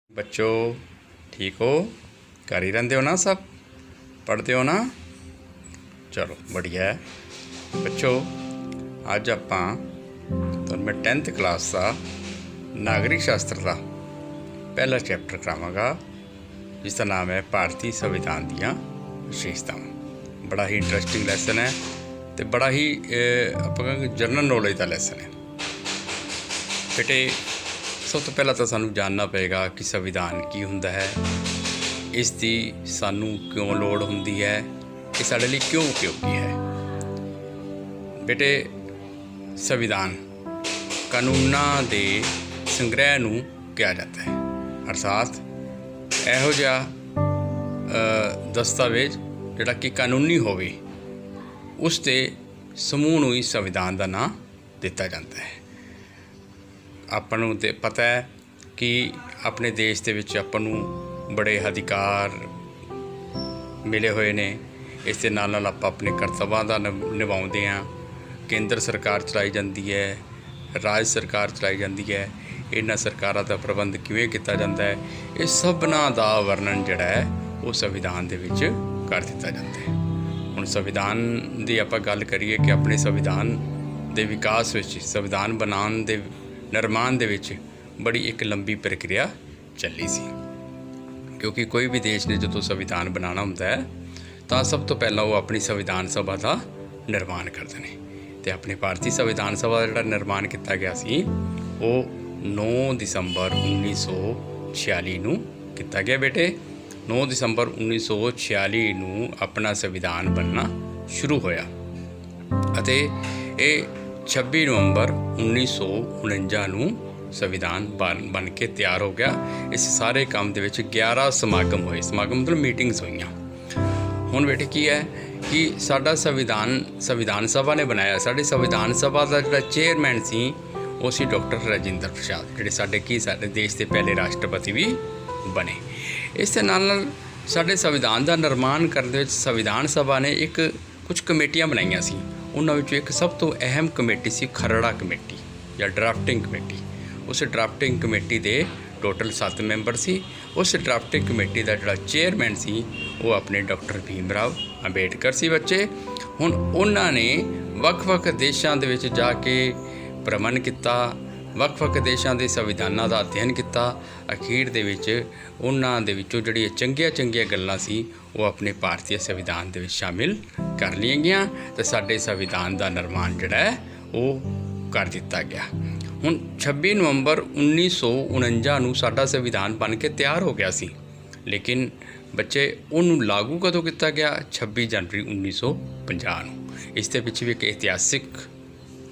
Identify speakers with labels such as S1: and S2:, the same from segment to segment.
S1: बच्चों ठीक हो? कर ही रहते हो ना, सब पढ़ते हो ना? चलो बढ़िया है। बच्चों अज आपां तुहानूं मैं 10th क्लास का नागरिक शास्त्र का पहला चैप्टर करावांगा, जिसका नाम है भारतीय संविधान दीयां विशेषतावां। बड़ा ही इंटरस्टिंग लैसन है तो बड़ा ही आपां जनरल नॉलेज का लैसन है। बेटे सब तो पहला तो सानू जानना पेगा कि संविधान की हुंदा है, इसकी सानू क्यों लोड़ हुंदी है, ये साडे लई क्यों उपयोगी है। बेटे संविधान कानूनां दे संग्रह नूं कहा जाता है, अर्थात इहो जिहा दस्तावेज जिहड़ा कि कानूनी होवे उसके समूह नूं ही संविधान का नाम दिता जाता है। आपां नूं ते पता है कि अपने देश दे विच आपां नूं बड़े अधिकार मिले हुए ने, इस दे नाल नाल आपां अपने कर्तव्यां दा निभाउंदे हां। केंद्र सरकार चलाई जाती है, राज सरकार चलाई जाती है, इन्हां सरकारां दा प्रबंध किवें कीता जांदा है, ये सबना दा वर्णन जिहड़ा है वो संविधान दे विच कर दिता जाता है। हुण संविधान दी आपां गल करिए कि अपने संविधान दे विकास विच, संविधान बनाउण दे निर्माण दे विच बड़ी एक लंबी प्रक्रिया चली सी, क्योंकि कोई भी देश ने जो संविधान बनाना होंदा है तो सब तो पहला वो अपनी संविधान सभा का निर्माण करते हैं। तो अपनी भारतीय संविधान सभा का जो निर्माण किया गया सी वो 9 दिसंबर 1946 नूं किया गया। बेटे 9 दिसंबर 1946 नूं अपना संविधान बनना शुरू होया अते ये 26 नवंबर 1949 नूं संविधान बन के तैयार हो गया। इस सारे काम दे विच 11 समागम होए, समागम मतलब मीटिंग्स होईयां। हुण बेटे की है कि साडा संविधान सभा ने बनाया, साडी संविधान सभा का जिहड़ा चेयरमैन सी वो सी डॉक्टर राजेंद्र प्रसाद, जिहड़े साडे देश के पहले राष्ट्रपति भी बने। इस दे नाल नाल साडे संविधान का निर्माण करने विच संविधान सभा ने एक कुछ कमेटियां बनाईयां सी। उन्हां विचों एक सब तो अहम कमेटी सी खरड़ा कमेटी या ड्राफ्टिंग कमेटी। उस ड्राफ्टिंग कमेटी दे टोटल 7 मैंबर सी। उस ड्राफ्टिंग कमेटी का जिहड़ा चेयरमैन सी वो अपने डॉक्टर भीमराव अंबेडकर सी। बच्चे हुण उन्हां ने वख-वख देशां दे विच जाके भ्रमण किया, वख-वख देशां दे संविधानां दा अध्ययन किया। अखीर दे विच उन्हां दे विचों जिहड़ियां चंगियां गल्लां सी वो अपने भारतीय संविधान दे विच शामिल कर लिया गया तो साडे संविधान का निर्माण जिहड़ा है वो कर दिता गया। हुण 26 नवंबर 1949 नूं साडा संविधान बन के तैयार हो गया सी, लेकिन बच्चे उन्होंने लागू कदों किया गया? 26 जनवरी 1950 नूं। इस दे पिछे भी एक इतिहासिक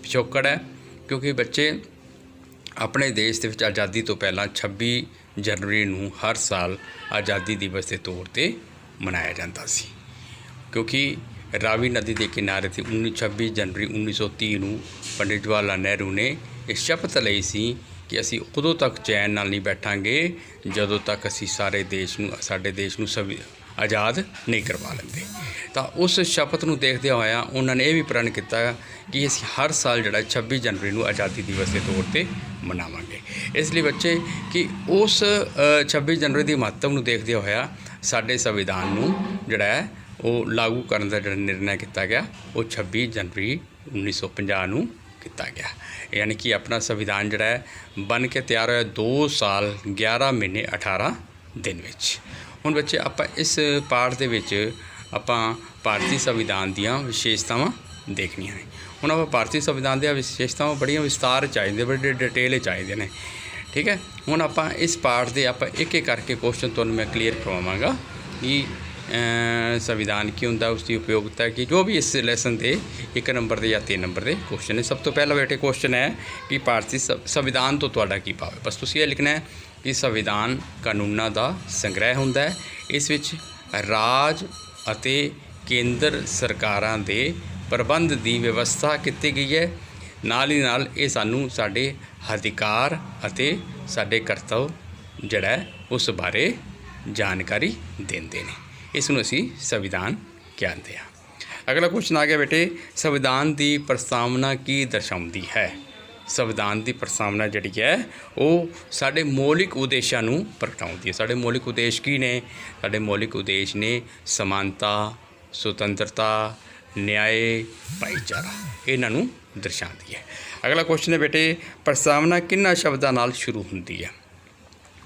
S1: पिछोकड़ है, क्योंकि बच्चे अपने देश के आज़ादी तो पहला 26 जनवरी नूं हर साल आज़ादी दिवस के तौर पर मनाया जाता सी, क्योंकि रावी नदी के किनारे से 26 जनवरी 1930 नूं पंडित जवाहर लाल नेहरू ने ये शपथ लई सी कि असी उदों तक चैन नाल नहीं बैठांगे जदों तक असी सारे देश नूं, साडे देश नूं आज़ाद नहीं करवा लेंगे। तो उस शपथ नूं देखदे होया उन्होंने ये भी प्रण किया कि असी हर साल जिहड़ा 26 जनवरी नूं आज़ादी दिवस के तौर पर मनावांगे। इसलिए बच्चे कि उस 26 जनवरी की महत्व नूं देखदे होया साडे संविधान नूं जिहड़ा है वो लागू करने का जिहड़ा निर्णय किया गया वो 26 जनवरी 1950 नूं किया गया। यानी कि अपना संविधान जिहड़ा है बन के तैयार होया 2 साल 11 महीने 18 दिन विच। हुण बच्चे आपां इस पाठ दे विच आपां भारतीय संविधान दीयां विशेषतावां देखणीआं ने। हुण आपां भारतीय संविधान दीयां विशेषतावां बड़ियां विस्तार चाहिए, बड़े डिटेल चाहिए ने, ठीक है। हुण आपां इस पाठ दे आपां एक करके क्वेश्चन तुहानूं मैं क्लीयर करवावांगा कि संविधान की हुंदा, उसकी उपयोगिता की, जो भी इस लैसन के 1 नंबर के या 3 नंबर के क्वेश्चन है। सब तो पहला बेटे क्वेश्चन है कि भारतीय संविधान तो तुहाडा की भाव है। बस तुसीं ये लिखना है कि संविधान कानूनां दा संग्रह हुंदा है, इस विच राज अते केंद्र सरकारां दे प्रबंध की व्यवस्था की गई है, नाल ही नाल ये सानू साडे अधिकार अते साडे करतव्य जिहड़ा है उस बारे जानकारी देंदे ने। इसनूं असीं संविधान कहते हैं। अगला क्वेश्चन आ गया बेटे, संविधान की प्रस्तावना की दर्शाउंदी है? संविधान की प्रस्तावना जिहड़ी है वो साडे मौलिक उद्देशां नूं प्रगटाउंदी है। साडे मौलिक उद्देश की ने? साडे मौलिक उद्देश ने समानता, सुतंत्रता, न्याय, भाईचारा, इन्हां नूं दर्शाउंदी है। अगला क्वेश्चन है बेटे, प्रस्तावना किन्हां शब्दां नाल शुरू हुंदी है?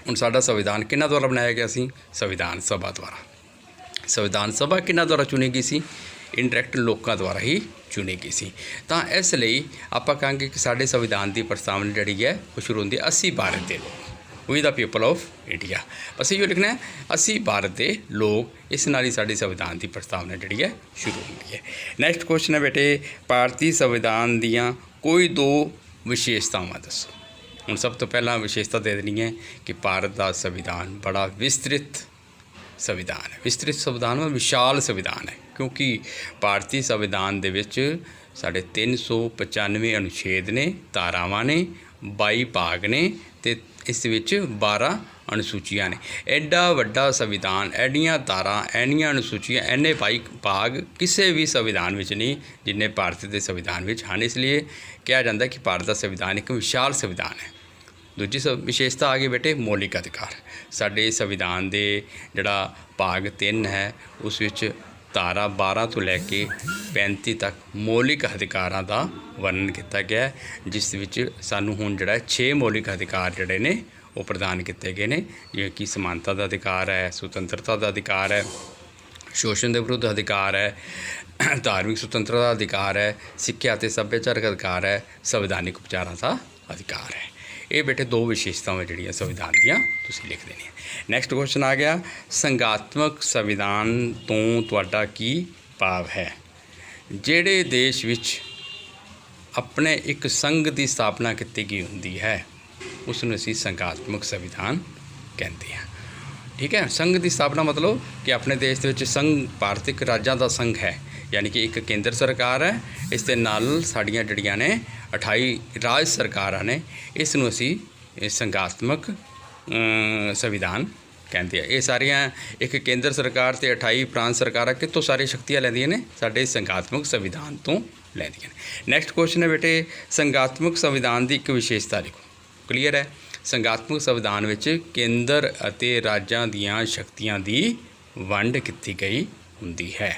S1: हुण साडा संविधान किन्हां द्वारा बनाया गया सी? संविधान सभा द्वारा। संविधान सभा किन्हां द्वारा चुनी गई सी? इंडरैक्ट लोगों द्वारा ही चुनी गई सी। तो इसलिए आप कहांगे कि साडे संविधान की प्रस्तावना जिहड़ी है वो शुरू होंदी 80 भारत के लोग, we the people of India. बस इहो लिखना है 80 भारत के लोग, इस नाल ही साडी संविधान की प्रस्तावना जिहड़ी है शुरू होंदी है। नैक्सट क्वेश्चन है बेटे, भारतीय संविधान दीयां कोई 2 विशेषतावां दसो। हुण सब तो पहला विशेषता दे देनी है कि भारत का संविधान बड़ा विस्तृत संविधान है। विस्तृत संविधान में विशाल संविधान है, क्योंकि भारतीय संविधान दे विच साढ़े 395 अनुच्छेद ने, धारावां ने, 22 भाग ने, ते इस विच 12 अनुसूचियां ने। एडा वड्डा संविधान, एडियां धारां, एडियां अनुसूचियां, इन्ने 22 भाग किसी भी संविधान विच नहीं जिन्ने भारत के संविधान विच हैं। इसलिए कहा जाता है कि भारत का संविधान एक विशाल संविधान है। दूजी विशेषता आ गई बेटे मौलिक अधिकार। साडे संविधान दे जिहड़ा भाग 3 है उस विच धारा 12 तो लैके 35 तक मौलिक अधिकारां दा वर्णन किया गया है, जिस विच सानूं हुण जिहड़ा 6 मौलिक अधिकार जिहड़े ने वो प्रदान किए गए हैं, जिवें कि समानता का अधिकार है, सुतंत्रता का अधिकार है, शोषण के विरुद्ध अधिकार है, धार्मिक सुतंत्रता का अधिकार है, सिक्ख्या ते सभ्याचारक अधिकार है, संवैधानिक उपचारां का अधिकार है। ये बेटे 2 विशेषतावां जिहड़ियां संविधान दियां तुसीं लिख देनी है। नैक्सट क्वेश्चन आ गया, संघात्मक संविधान तो तुहाडा की भाव है? जिहड़े देश विच अपने एक संघ की स्थापना की गई हुंदी है उसनूं असीं संघात्मक संविधान कहते हैं। ठीक है, संघ की स्थापना मतलब कि अपने देश दे विच संघ भारतिक राज्यां दा संघ है, यानी कि एक केंद्र सरकार है, इस दे नाल साड़ियाँ जिहड़ियां ने 28 राज सरकारां ने, इस नूं असीं संघात्मक संविधान कहते हैं। ये सारियां एक केंद्र सरकार ते 28 प्रांत सरकारां कितों सारी शक्तियां लैंदियां ने? साडे संघात्मक संविधान तो लैंदियां ने। नैक्सट क्वेश्चन है बेटे, संघात्मक संविधान की एक विशेषता लिखो। क्लीयर है, संघात्मक संविधान विच केंद्र अते राज्यां दीयां शक्तियां दी वंड की गई हुंदी है।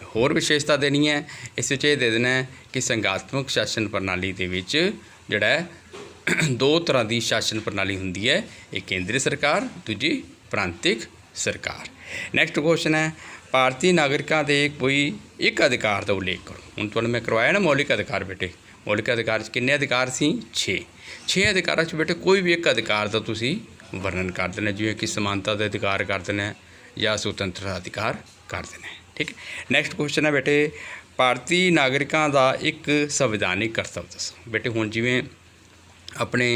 S1: होर विशेषता देनी है, इस विच ये दे देना है कि संघात्मक शासन प्रणाली दे विच जिहड़ा है 2 तरह की शासन प्रणाली हुंदी है, एक केंद्रीय सरकार, दूजी प्रांतिक सरकार। नैक्सट क्वेश्चन है, भारतीय नागरिकों के कोई एक अधिकार का उल्लेख करो। हुण तुहानूं मैं करवाया ना मौलिक अधिकार बेटे, मौलिक अधिकार कितने अधिकार सी? 6 अधिकारां बेटे कोई भी एक अधिकार का तुसीं वर्णन कर देना, जिवें कि समानता का अधिकार कर देना या स्वतंत्रता अधिकार कर देना। ठीक है, नैक्सट क्वेश्चन है बेटे, भारतीय नागरिकों का एक संविधानिक कर्तव्य दसो। बेटे हुण जिवें अपने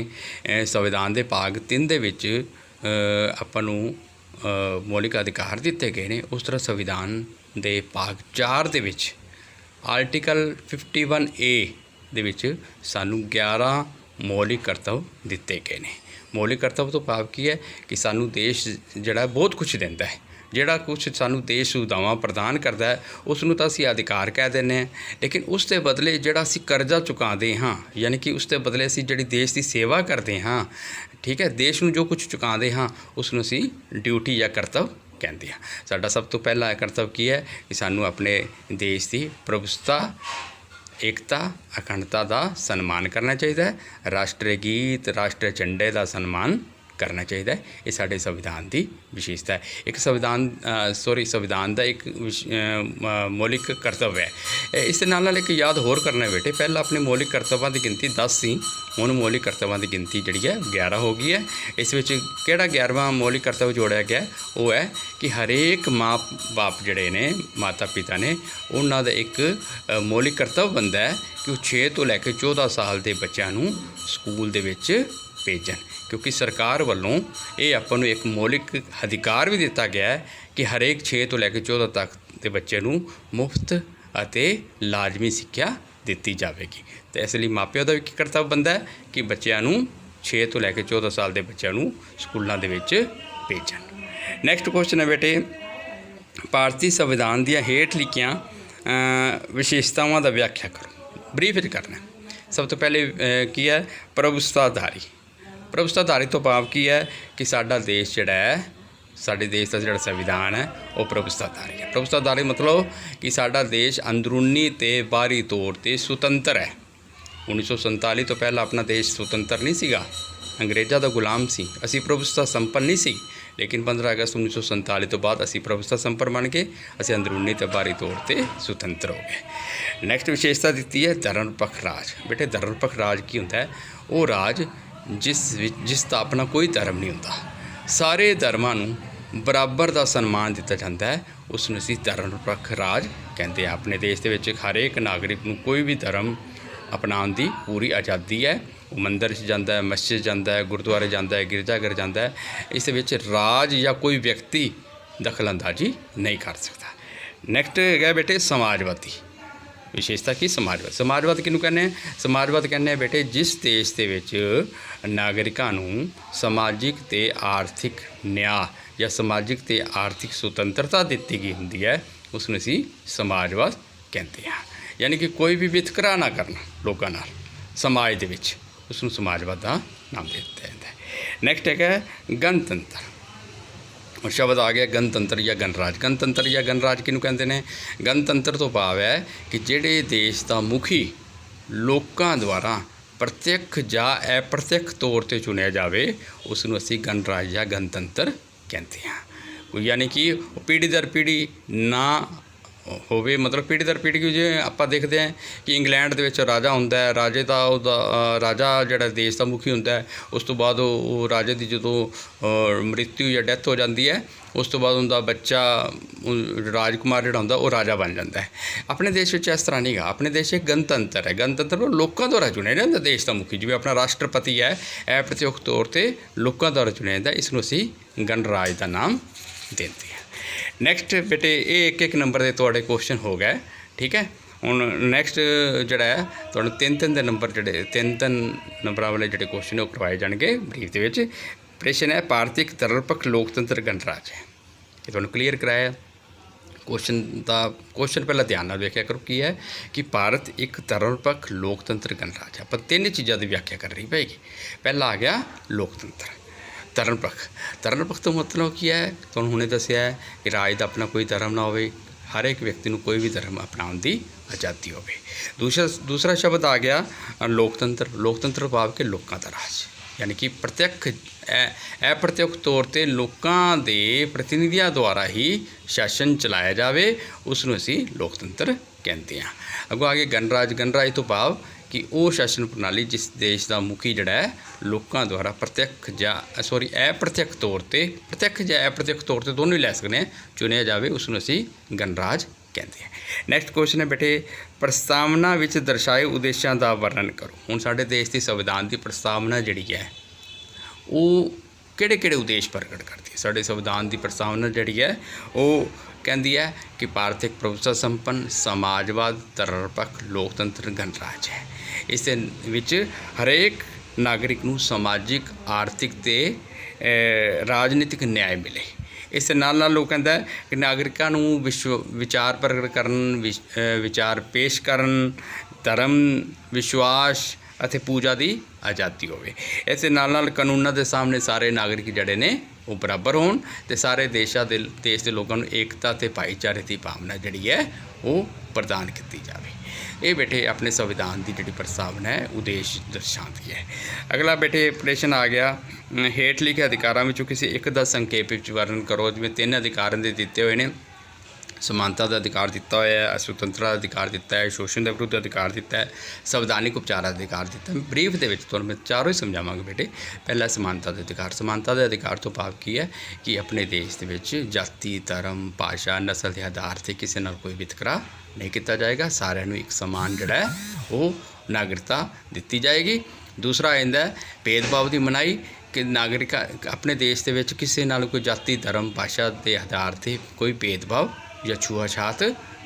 S1: संविधान के भाग 3 दे विच आपां नूं मौलिक अधिकार दिते गए हैं, उस तरह संविधान के भाग 4 दे विच आर्टिकल 51A दे विच सानूं 11 मौलिक कर्तव्य दिते गए हैं। मौलिक कर्तव्य तो भाव की है कि सानू देश जिहड़ा बहुत कुछ दिंदा है, जिहड़ा कुछ सानू देश सुविधावां प्रदान करता है उसनूं तां असीं अधिकार कह दिंदे हैं, लेकिन उस दे बदले जिहड़ा असीं करजा चुकाते हाँ, यानी कि उस दे बदले असीं जिहड़ी देश की सेवा करते हाँ, ठीक है, देश नूं जो कुछ चुकाते हाँ उसनूं असीं ड्यूटी या कर्तव्य कहते हैं। साडा सब तो पहला कर्तव्य की है कि सानू अपने देश की प्रभुसत्ता, एकता, अखंडता का सन्मान करना चाहिए, राष्ट्रीय गीत, राष्ट्रीय झंडे का सन्मान करना चाहिए। ये साडे संविधान की विशेषता है। एक संविधान का एक मौलिक कर्तव्य है। इस नाल एक याद होर करना है बेटे, पहला अपने मौलिक कर्तव्यों की गिनती 10 सी, हुण मौलिक कर्तव्यों की गिनती जी है 11 हो गई है। इस विच किहड़ा 11वां मौलिक कर्तव्य जोड़िया गया वो है कि हरेक माँ बाप जिहड़े ने, माता पिता ने, उन्हां दा एक मौलिक कर्तव्य बनता है कि वो 6 तो लैके 14 साल के बच्चों नूं स्कूल दे विच भेजन, क्योंकि सरकार वालों ये आपां नूं एक मौलिक अधिकार भी दिता गया है कि हरेक 6 तो लैके 14 तक के बच्चे नूं मुफ्त अते लाजमी सिक्ख्या दिती जाएगी। तो इसलिए मापिओ का भी कर्तव्य बनता है कि बच्चों नूं 6 तो लैके 14 साल के बच्चों नूं स्कूलों दे विच भेजन। नैक्सट क्वेश्चन है बेटे, भारतीय संविधान दी हेठ लिखियां विशेषतावां दा व्याख्या करो। ब्रीफ करना। सब तो पहले की है प्रभुसत्ताधारी। प्रभुसत्ताधारी तो भाव की है कि साडा देश जिहड़ा है, साडे देश का जिहड़ा संविधान है वो प्रभुसत्ताधारी है। प्रभुसत्ताधारी मतलब कि साडा देश अंदरूनी ते बाहरी तौर ते सुतंत्र है। 1947 तो पहला अपना देश सुतंत्र नहीं सीगा, अंग्रेज़ों का गुलाम सी, असी प्रभुसत्ता संपन्न नहीं सी। लेकिन 15 अगस्त 1947 तो बाद असी प्रभुसत्ता संपन्न बन के असी अंदरूनी ते बाहरी तौर पर सुतंत्र हो गए। नैक्सट विशेषता दी है धर्मनिरपख राज। बेटे धर्मनिरपख राज की होंदा है? वो राज जिसका अपना कोई धर्म नहीं होता, सारे धर्मां नूं बराबर का सन्मान दिता जाता है, उसनूं असीं धर्मनिरपख राज कहते हैं। अपने देश के विच हर एक नागरिक नूं कोई भी धर्म अपनाउण दी पूरी आज़ादी है। वो मंदिर जाता है, मस्जिद जाता है, गुरुद्वारे जाता है, गिरजाघर जाता है। इस विच राज या कोई व्यक्ति दखल अंदाजी नहीं कर सकता। नैक्सट है बेटे समाजवादी। विशेषता की समाजवाद। समाजवाद किहनूं कहने? समाजवाद कहने बेटे जिस देश के विच नागरिकां नूं समाजिक ते आर्थिक न्याय या समाजिक ते आर्थिक सुतंत्रता दिती गई हुंदी है, उसनूं असीं समाजवाद कहते हैं। यानी कि कोई भी वितकरा ना करना लोगों नाल समाज दे विच, उसनूं समाजवाद का नाम दे दिता जाता है। नैक्सट है गणतंत्र। और शब्द आ गया गणतंत्र या गणराज। गणतंत्र या गणराज किहनूं कहते हैं? गणतंत्र तो भाव है कि जिहड़े देश का मुखी लोकां द्वारा प्रत्यक्ष या अप्रत्यक्ष तौर पर चुनिया जाए, उसनूं असीं गणराज या गणतंत्र कहते हैं। यानी कि पीढ़ी दर पीढ़ी ना होवे, मतलब पीढ़ी दर पीढ़ी जिवें आपां देखते हैं कि इंग्लैंड दे विच राजा हुंदा है, राजे दा राजा जिहड़ा देश का मुखी हुंदा है, उस तो बाद वो राजे की जदों मृत्यु या डैथ हो जाती है, उस तो बाद उनका बच्चा राजकुमार जिहड़ा हुंदा वो राजा बन जाता है। अपने देश में इस तरह नहीं गा। अपने देश एक गणतंत्र है। गणतंत्र लोगों द्वारा चुनिया जाता देश का मुखी, जिवें अपना राष्ट्रपति है, अप्रत्यक्ष तौर पर लोगों द्वारा चुनिया जाता, इसनूं असीं गणराज का नाम देते हैं। नैक्सट बेटे ये एक नंबर के तुहाडे क्वेश्चन हो गए, ठीक है। हुण नैक्सट जिहड़ा है तुहानूं तीन दे नंबर जिहड़े तीन नंबरां वाले जिहड़े क्वेश्चन वो करवाए जाणगे ब्रीफ दे विच। प्रश्न है भारतीय धर्मनिरपख लोकतंत्र गणराज है, ये तुहानूं क्लीयर कराया। क्वेश्चन पहला ध्यान नाल वेखिया करो की है कि भारत एक धर्मनिरपख लोकतंत्र गणराज है। आपां तीन चीज़ों की व्याख्या करनी पेगी। पहला आ गया लोकतंत्र। धर्मनिरपख तो मतलब की है, तुहानूं हुणे दस्सिया है कि राज का अपना कोई धर्म ना होवे, हर एक व्यक्ति को कोई भी धर्म अपनाउण दी आज़ादी होवे। दूसरा शब्द आ गया लोकतंत्र। लोकतंत्र भाव के लोगों का राज, यानी कि प्रत्यक्ष अप्रत्यक्ष तौर पर लोगों के प्रतिनिधियों द्वारा ही शासन चलाया जाए, उसनूं असीं लोकतंत्र कहते हैं। अगों आगे गणराज। गणराज तो भाव कि वो शासन प्रणाली जिस देश का मुखी जिहड़ा है लोगों द्वारा प्रत्यक्ष या अप्रत्यक्ष तौर पर, प्रत्यक्ष या अप्रत्यक्ष तौर पर दोनों ही लै सकते हैं, चुनिया जाए, उसनूं असीं गणराज कहते हैं। नैक्सट क्वेश्चन है बेटे प्रस्तावना विच दर्शाए उद्देश्यों का वर्णन करो। हुण साडे देश की संविधान की प्रस्तावना जिहड़ी है वो किहड़े उद्देश्य प्रगट करती है? साडे संविधान की प्रस्तावना जिहड़ी है वो कहती है कि भारत एक प्रभुसत्ता संपन्न समाजवाद धर्मनिरपख लोकतंत्र गणराज है। इस विच हरेक नागरिक नूं समाजिक आर्थिक ते राजनीतिक न्याय मिले। इस नाल लोग कहता है कि नागरिकों नूं विचार प्रगट करन, विचार पेश करन, धर्म विश्वास ਅਤੇ पूजा की आज़ादी होवे। इस नाल कानूनों के सामने सारे नागरिक जड़े ने वो बराबर होण ते सारे देश के लोगों को एकता ते भाईचारे की भावना जिहड़ी है वो प्रदान की जाए। ये बेटे अपने संविधान की जिहड़ी प्रस्तावना है उद्देश्य दर्शाती है। अगला बेटे प्रश्न आ गया हेठ लिखे अधिकारों में किसी एक का संक्षेप वर्णन करो। जिवें 3 अधिकार दिते हुए हैं, समानता का अधिकार दिता होया है, स्वतंत्रता का अधिकार दिता है, शोषण के विरुद्ध अधिकार दिता है, संवैधानिक उपचार का अधिकार दिता है। ब्रीफ के तुहानूं मैं चारों ही समझावांगा बेटे। पहला समानता का अधिकार। समानता के अधिकार तो भाव की है कि अपने देश के जाति धर्म भाषा नस्ल के आधार पर किसी नाल कोई वितकरा नहीं किया जाएगा, सारिਆਂ ਨੂੰ एक समान जिहड़ा है वो नागरिकता दी जाएगी। दूसरा आइंदा भेदभाव की मनाही कि नागरिक अपने देश के किसी नाल कोई जाति धर्म भाषा के आधार पर कोई भेदभाव या छूआछात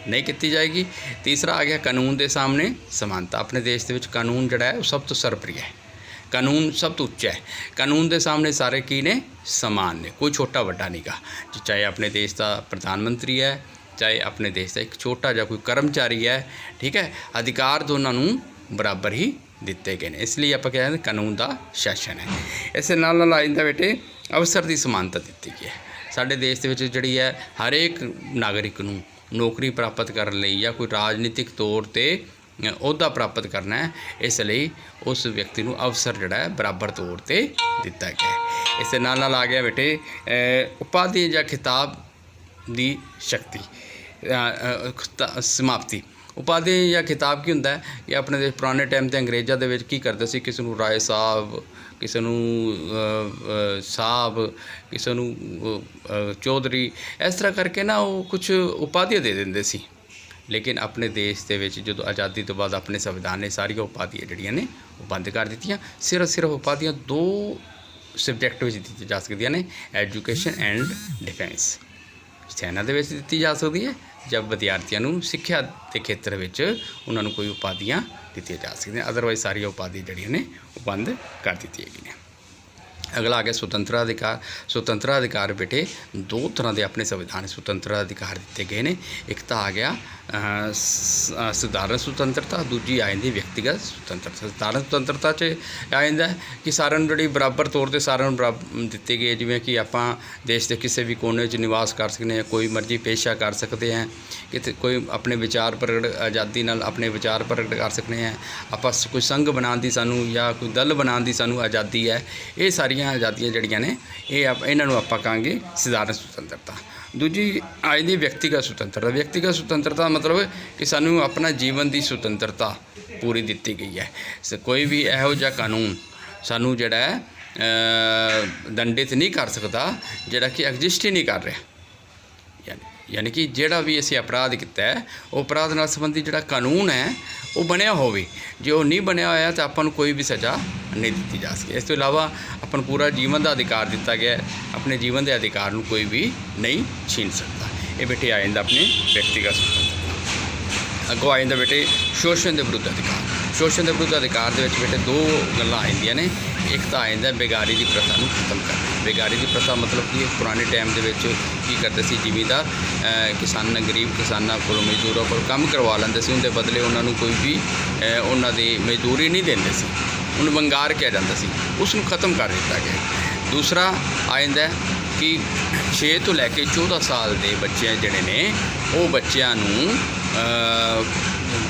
S1: नहीं की जाएगी। तीसरा आ गया कानून के सामने समानता। अपने देश के कानून जिहड़ा है वो सब तो सर्वप्रिय है, कानून सब तो उच्चा है। कानून के सामने सारे की ने समान ने, कोई छोटा वड्डा नहीं गा। चाहे अपने देश का प्रधानमंत्री है, चाहे अपने देश का एक छोटा जा कोई कर्मचारी है, ठीक है, अधिकार दोनों बराबर ही ਦਿੱਤੇ ਗਏ ਨੇ। ਇਸ ਲਈ ਆਪਾਂ ਕਹਿੰਦੇ ਕਾਨੂੰਨ ਦਾ ਸ਼ਾਸਨ ਹੈ। ਇਸ ਨਾਲ ਨਾਲ ਆ ਜਾਂਦਾ ਬੇਟੇ ਅਵਸਰ ਦੀ ਸਮਾਨਤਾ ਦਿੱਤੀ ਗਈ ਹੈ। ਸਾਡੇ ਦੇਸ਼ ਦੇ ਵਿੱਚ ਜਿਹੜੀ ਹੈ ਹਰੇਕ ਨਾਗਰਿਕ ਨੂੰ ਨੌਕਰੀ ਪ੍ਰਾਪਤ ਕਰਨ ਲਈ ਜਾਂ ਕੋਈ ਰਾਜਨੀਤਿਕ ਤੌਰ 'ਤੇ ਅਹੁਦਾ ਪ੍ਰਾਪਤ ਕਰਨਾ ਹੈ, ਇਸ ਲਈ ਉਸ ਵਿਅਕਤੀ ਨੂੰ ਅਵਸਰ ਜਿਹੜਾ ਹੈ ਬਰਾਬਰ ਤੌਰ 'ਤੇ ਦਿੱਤਾ ਗਿਆ ਹੈ। ਇਸ ਦੇ ਨਾਲ ਨਾਲ ਆ ਗਿਆ ਬੇਟੇ ਉਪਾਧੀ ਜਾਂ ਖਿਤਾਬ ਦੀ ਸ਼ਕਤੀ ਸਮਾਪਤੀ। ਉਪਾਧੀ ਜਾਂ ਖਿਤਾਬ ਕੀ ਹੁੰਦਾ ਹੈ ਕਿ ਆਪਣੇ ਦੇ ਪੁਰਾਣੇ ਟਾਈਮ 'ਤੇ ਅੰਗਰੇਜ਼ਾਂ ਦੇ ਵਿੱਚ ਕੀ ਕਰਦੇ ਸੀ, ਕਿਸੇ ਨੂੰ ਰਾਏ ਸਾਹਿਬ, ਕਿਸੇ ਨੂੰ ਸਾਹਿਬ, ਕਿਸੇ ਨੂੰ ਚੌਧਰੀ, ਇਸ ਤਰ੍ਹਾਂ ਕਰਕੇ ਨਾ ਉਹ ਕੁਛ ਉਪਾਧੀਆਂ ਦੇ ਦਿੰਦੇ ਸੀ। ਲੇਕਿਨ ਆਪਣੇ ਦੇਸ਼ ਦੇ ਵਿੱਚ ਜਦੋਂ ਆਜ਼ਾਦੀ ਤੋਂ ਬਾਅਦ ਆਪਣੇ ਸੰਵਿਧਾਨ ਨੇ ਸਾਰੀਆਂ ਉਪਾਧੀਆਂ ਜਿਹੜੀਆਂ ਨੇ ਉਹ ਬੰਦ ਕਰ ਦਿੱਤੀਆਂ। ਸਿਰਫ ਉਪਾਧੀਆਂ 2 ਸਬਜੈਕਟ ਵਿੱਚ ਦਿੱਤੀਆਂ ਜਾ ਸਕਦੀਆਂ ਨੇ, ਐਜੂਕੇਸ਼ਨ ਐਂਡ ਡਿਫੈਂਸ। ਸੈਨਾ ਦੇ ਵਿੱਚ ਦਿੱਤੀ ਜਾ ਸਕਦੀ ਹੈ ਜਾਂ ਵਿਦਿਆਰਥੀਆਂ ਨੂੰ ਸਿੱਖਿਆ ਦੇ ਖੇਤਰ ਵਿੱਚ ਉਹਨਾਂ ਨੂੰ ਕੋਈ ਉਪਾਧੀਆਂ ਦਿੱਤੀਆਂ ਜਾ ਸਕਦੀਆਂ। ਅਦਰਵਾਈਜ਼ ਸਾਰੀਆਂ ਉਪਾਧੀਆਂ ਜਿਹੜੀਆਂ ਨੇ ਉਹ ਬੰਦ ਕਰ ਦਿੱਤੀਆਂ ਗਈਆਂ। ਅਗਲਾ ਆ ਗਿਆ ਸੁਤੰਤਰ ਅਧਿਕਾਰ। ਸੁਤੰਤਰ ਅਧਿਕਾਰ ਬੇਟੇ 2 ਤਰ੍ਹਾਂ ਦੇ ਆਪਣੇ ਸੰਵਿਧਾਨ ਸੁਤੰਤਰ ਅਧਿਕਾਰ ਦਿੱਤੇ ਗਏ ਨੇ। ਇੱਕ ਤਾਂ ਆ ਗਿਆ ਸਧਾਰਨ ਸੁਤੰਤਰਤਾ, ਦੂਜੀ ਆ ਜਾਂਦੀ ਵਿਅਕਤੀਗਤ ਸੁਤੰਤਰਤਾ। ਸਧਾਰਨ ਸੁਤੰਤਰਤਾ 'ਚ ਆ ਜਾਂਦਾ ਕਿ ਸਾਰਿਆਂ ਨੂੰ ਜਿਹੜੀ ਬਰਾਬਰ ਤੌਰ 'ਤੇ ਸਾਰਿਆਂ ਨੂੰ ਬਰਾਬਰ ਦਿੱਤੀ ਗਈ, ਜਿਵੇਂ ਕਿ ਆਪਾਂ ਦੇਸ਼ ਦੇ ਕਿਸੇ ਵੀ ਕੋਨੇ 'ਚ ਨਿਵਾਸ ਕਰ ਸਕਦੇ ਹਾਂ, ਕੋਈ ਮਰਜ਼ੀ ਪੇਸ਼ਾ ਕਰ ਸਕਦੇ ਹਾਂ, ਕਿਤੇ ਕੋਈ ਆਪਣੇ ਵਿਚਾਰ ਪ੍ਰਗਟ ਆਜ਼ਾਦੀ ਨਾਲ ਆਪਣੇ ਵਿਚਾਰ ਪ੍ਰਗਟ ਕਰ ਸਕਦੇ ਹਾਂ, ਆਪਾਂ ਕੋਈ ਸੰਘ ਬਣਾਉਣ ਦੀ ਸਾਨੂੰ ਜਾਂ ਕੋਈ ਦਲ ਬਣਾਉਣ ਦੀ ਸਾਨੂੰ ਆਜ਼ਾਦੀ ਹੈ। ਇਹ ਸਾਰੀਆਂ ਆਜ਼ਾਦੀਆਂ ਜਿਹੜੀਆਂ ਨੇ ਇਹਨਾਂ ਨੂੰ ਆਪਾਂ ਕਹਾਂਗੇ ਸਧਾਰਨ ਸੁਤੰਤਰਤਾ। ਦੂਜੀ ਆ ਜਾਂਦੀ ਵਿਅਕਤੀਗਤ ਸੁਤੰਤਰਤਾ। ਵਿਅਕਤੀਗਤ ਸੁਤੰਤਰਤਾ ਮਤਲਬ ਕਿ ਸਾਨੂੰ ਆਪਣਾ ਜੀਵਨ ਦੀ ਸੁਤੰਤਰਤਾ ਪੂਰੀ ਦਿੱਤੀ ਗਈ ਹੈ। ਕੋਈ ਵੀ ਇਹੋ ਜਿਹਾ ਕਾਨੂੰਨ ਸਾਨੂੰ ਜਿਹੜਾ ਹੈ ਦੰਡਿਤ ਨਹੀਂ ਕਰ ਸਕਦਾ ਜਿਹੜਾ ਕਿ ਐਗਜ਼ਿਸਟ ਹੀ ਨਹੀਂ ਕਰ ਰਿਹਾ। ਯਾਨੀ ਕਿ ਜਿਹੜਾ ਵੀ ਅਸੀਂ ਅਪਰਾਧ ਕੀਤਾ ਹੈ ਉਹ ਅਪਰਾਧ ਨਾਲ ਸੰਬੰਧੀ ਜਿਹੜਾ ਕਾਨੂੰਨ ਹੈ ਉਹ ਬਣਿਆ ਹੋਵੇ। ਜੇ ਉਹ ਨਹੀਂ ਬਣਿਆ ਹੋਇਆ ਤਾਂ ਆਪਾਂ ਨੂੰ ਕੋਈ ਵੀ ਸਜ਼ਾ ਨਹੀਂ ਦਿੱਤੀ ਜਾ ਸਕਦੀ। ਇਸ ਤੋਂ ਇਲਾਵਾ ਆਪਾਂ ਨੂੰ ਪੂਰਾ ਜੀਵਨ ਦਾ ਅਧਿਕਾਰ ਦਿੱਤਾ ਗਿਆ। ਆਪਣੇ ਜੀਵਨ ਦੇ ਅਧਿਕਾਰ ਨੂੰ ਕੋਈ ਵੀ ਨਹੀਂ ਛੀਨ ਸਕਦਾ। ਇਹ ਬੇਟੇ ਆ ਜਾਂਦਾ ਆਪਣੇ ਵਿਅਕਤੀਗਤ ਸੁਤੰਤਰਤਾ। ਅੱਗੋਂ ਆ ਜਾਂਦਾ ਬੇਟੇ ਸ਼ੋਸ਼ਣ ਦੇ ਵਿਰੁੱਧ ਅਧਿਕਾਰ। ਸ਼ੋਸ਼ਣ ਦੇ ਵਿਰੁੱਧ ਅਧਿਕਾਰ ਦੇ ਵਿੱਚ ਬੇਟੇ 2 ਗੱਲਾਂ ਆ ਜਾਂਦੀਆਂ ਨੇ। ਇੱਕ ਤਾਂ ਆ ਜਾਂਦਾ ਬੇਗਾਰੀ ਦੀ ਪ੍ਰਥਾ ਨੂੰ ਖਤਮ ਕਰਨਾ। ਬੇਗਾਰੀ ਦੀ ਪ੍ਰਥਾ ਮਤਲਬ ਕਿ ਪੁਰਾਣੇ ਟਾਈਮ ਦੇ ਵਿੱਚ ਕੀ ਕਰਦੇ ਸੀ, ਜ਼ਿਮੀਂਦਾਰ ਗਰੀਬ ਕਿਸਾਨਾਂ ਕੋਲੋਂ ਮਜ਼ਦੂਰਾਂ ਕੋਲ ਕੰਮ ਕਰਵਾ ਲੈਂਦੇ ਸੀ, ਉਹਦੇ ਬਦਲੇ ਉਹਨਾਂ ਨੂੰ ਕੋਈ ਵੀ ਉਹਨਾਂ ਦੀ ਮਜ਼ਦੂਰੀ ਨਹੀਂ ਦਿੰਦੇ ਸੀ, ਉਹਨੂੰ ਵੰਗਾਰ ਕਿਹਾ ਜਾਂਦਾ ਸੀ। ਉਸ ਨੂੰ ਖਤਮ ਕਰ ਦਿੱਤਾ ਗਿਆ। ਦੂਸਰਾ ਆ ਜਾਂਦਾ ਕਿ 6 ਤੋਂ ਲੈ ਕੇ 14 ਸਾਲ ਦੇ ਬੱਚੇ ਜਿਹੜੇ ਨੇ ਉਹ ਬੱਚਿਆਂ ਨੂੰ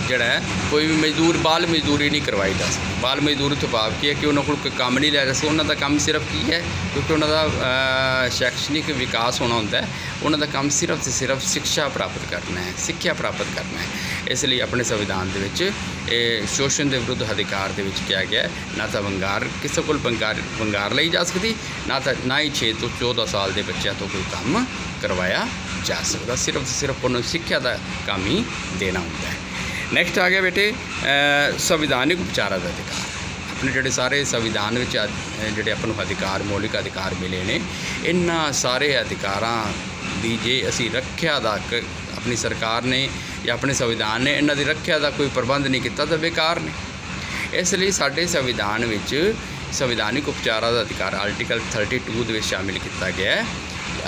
S1: ਜਿਹੜਾ ਕੋਈ ਵੀ ਬਾਲ ਮਜ਼ਦੂਰੀ ਨਹੀਂ ਕਰਵਾਈ ਜਾ ਸਕਦੀ। ਬਾਲ ਮਜ਼ਦੂਰੀ ਤੋਂ ਭਾਵ ਕੀ ਹੈ ਕਿ ਉਹਨਾਂ ਕੋਲ ਕੋਈ ਕੰਮ ਨਹੀਂ ਲੈ ਸਕਦਾ। ਉਹਨਾਂ ਦਾ ਕੰਮ ਸਿਰਫ ਕੀ ਹੈ, ਕਿਉਂਕਿ ਉਹਨਾਂ ਦਾ ਸ਼ੈਕਸ਼ਨਿਕ ਵਿਕਾਸ ਹੋਣਾ ਹੁੰਦਾ ਹੈ, ਉਹਨਾਂ ਦਾ ਕੰਮ ਸਿਰਫ ਅਤੇ ਸਿਰਫ ਸਿੱਖਿਆ ਪ੍ਰਾਪਤ ਕਰਨਾ ਹੈ, ਸਿੱਖਿਆ ਪ੍ਰਾਪਤ ਕਰਨਾ ਹੈ। ਇਸ ਲਈ ਆਪਣੇ ਸੰਵਿਧਾਨ ਦੇ ਵਿੱਚ ਇਹ ਸ਼ੋਸ਼ਣ ਦੇ ਵਿਰੁੱਧ ਅਧਿਕਾਰ ਦੇ ਵਿੱਚ ਕਿਹਾ ਗਿਆ ਨਾ ਤਾਂ ਵੰਗਾਰ ਕਿਸੇ ਕੋਲ ਵੰਗਾਰ ਲਈ ਜਾ ਸਕਦੀ, ਨਾ ਹੀ 6 ਤੋਂ 14 ਸਾਲ ਦੇ ਬੱਚਿਆਂ ਤੋਂ ਕੋਈ ਕੰਮ ਕਰਵਾਇਆ ਜਾ ਸਕਦਾ। ਸਿਰਫ ਉਹਨਾਂ ਨੂੰ ਸਿੱਖਿਆ ਦਾ ਕੰਮ ਹੀ ਦੇਣਾ ਹੁੰਦਾ ਹੈ। ਨੈਕਸਟ ਆ ਗਿਆ ਬੇਟੇ ਸੰਵਿਧਾਨਿਕ ਉਪਚਾਰਾਂ ਦਾ ਅਧਿਕਾਰ। ਆਪਣੇ ਜਿਹੜੇ ਸਾਰੇ ਸੰਵਿਧਾਨ ਵਿੱਚ ਜਿਹੜੇ ਆਪਾਂ ਨੂੰ ਅਧਿਕਾਰ ਮੌਲਿਕ ਅਧਿਕਾਰ ਮਿਲੇ ਨੇ, ਇਹਨਾਂ ਸਾਰੇ ਅਧਿਕਾਰਾਂ ਦੀ ਜੇ ਅਸੀਂ ਰੱਖਿਆ ਦਾ ਆਪਣੀ ਸਰਕਾਰ ਨੇ ਜਾਂ ਆਪਣੇ ਸੰਵਿਧਾਨ ਨੇ ਇਹਨਾਂ ਦੀ ਰੱਖਿਆ ਦਾ ਕੋਈ ਪ੍ਰਬੰਧ ਨਹੀਂ ਕੀਤਾ ਤਾਂ ਬੇਕਾਰ ਨੇ। ਇਸ ਲਈ ਸਾਡੇ ਸੰਵਿਧਾਨ ਵਿੱਚ ਸੰਵਿਧਾਨਿਕ ਉਪਚਾਰਾਂ ਦਾ ਅਧਿਕਾਰ ਆਰਟੀਕਲ 32 ਦੇ ਵਿੱਚ ਸ਼ਾਮਿਲ ਕੀਤਾ ਗਿਆ ਹੈ।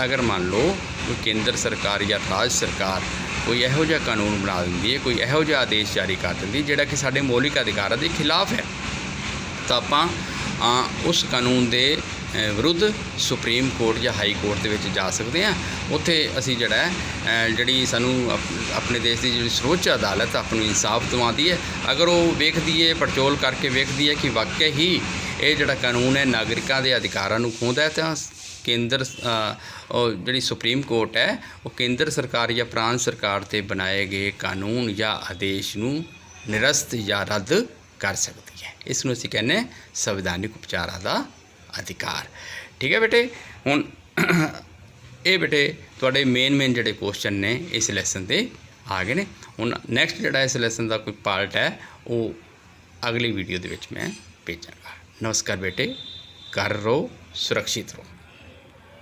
S1: ਅਗਰ ਮੰਨ ਲਓ ਕੋਈ ਕੇਂਦਰ ਸਰਕਾਰ ਜਾਂ ਰਾਜ ਸਰਕਾਰ ਕੋਈ ਇਹੋ ਜਿਹਾ ਕਾਨੂੰਨ ਬਣਾ ਦਿੰਦੀ ਹੈ, ਕੋਈ ਇਹੋ ਜਿਹਾ ਆਦੇਸ਼ ਜਾਰੀ ਕਰ ਦਿੰਦੀ ਜਿਹੜਾ ਕਿ ਸਾਡੇ ਮੌਲਿਕ ਅਧਿਕਾਰਾਂ ਦੇ ਖਿਲਾਫ ਹੈ, ਤਾਂ ਆਪਾਂ ਉਸ ਕਾਨੂੰਨ ਦੇ ਵਿਰੁੱਧ ਸੁਪਰੀਮ ਕੋਰਟ ਜਾਂ ਹਾਈ ਕੋਰਟ ਦੇ ਵਿੱਚ ਜਾ ਸਕਦੇ ਹਾਂ। ਉੱਥੇ ਅਸੀਂ ਜਿਹੜੀ ਸਾਨੂੰ ਆਪਣੇ ਦੇਸ਼ ਦੀ ਜਿਹੜੀ ਸਰਵਉੱਚ ਅਦਾਲਤ ਆਪਾਂ ਨੂੰ ਇਨਸਾਫ ਦਿਵਾਉਂਦੀ ਹੈ, ਅਗਰ ਉਹ ਵੇਖਦੀ ਹੈ, ਪੜਚੋਲ ਕਰਕੇ ਵੇਖਦੀ ਹੈ ਕਿ ਵਾਕਿਆ ਹੀ ਇਹ ਜਿਹੜਾ ਕਾਨੂੰਨ ਹੈ ਨਾਗਰਿਕਾਂ ਦੇ ਅਧਿਕਾਰਾਂ ਨੂੰ ਖੋਹਦਾ ਹੈ, ਤਾਂ ਕੇਂਦਰ ਜਿਹੜੀ ਸੁਪਰੀਮ ਕੋਰਟ ਹੈ ਉਹ ਕੇਂਦਰ ਸਰਕਾਰ ਜਾਂ ਪ੍ਰਾਂਤ ਸਰਕਾਰ 'ਤੇ ਬਣਾਏ ਗਏ ਕਾਨੂੰਨ ਜਾਂ ਆਦੇਸ਼ ਨੂੰ ਨਿਰਸਤ ਜਾਂ ਰੱਦ ਕਰ ਸਕਦੀ ਹੈ। ਇਸ ਨੂੰ ਅਸੀਂ ਕਹਿੰਦੇ ਸੰਵਿਧਾਨਿਕ ਉਪਚਾਰਾਂ ਦਾ ਅਧਿਕਾਰ। ਠੀਕ ਹੈ ਬੇਟੇ। ਹੁਣ ਇਹ ਬੇਟੇ ਤੁਹਾਡੇ ਮੇਨ ਜਿਹੜੇ ਕੁਐਸਚਨ ਨੇ ਇਸ ਲੈਸਨ 'ਤੇ ਆ ਗਏ ਨੇ। ਹੁਣ ਨੈਕਸਟ ਜਿਹੜਾ ਇਸ ਲੈਸਨ ਦਾ ਕੋਈ ਪਾਰਟ ਹੈ ਉਹ ਅਗਲੀ ਵੀਡੀਓ ਦੇ ਵਿੱਚ ਮੈਂ ਭੇਜਾਂਗਾ। ਨਮਸਕਾਰ ਬੇਟੇ। ਘਰ ਰਹੋ, ਸੁਰੱਖਿਅਤ ਰਹੋ।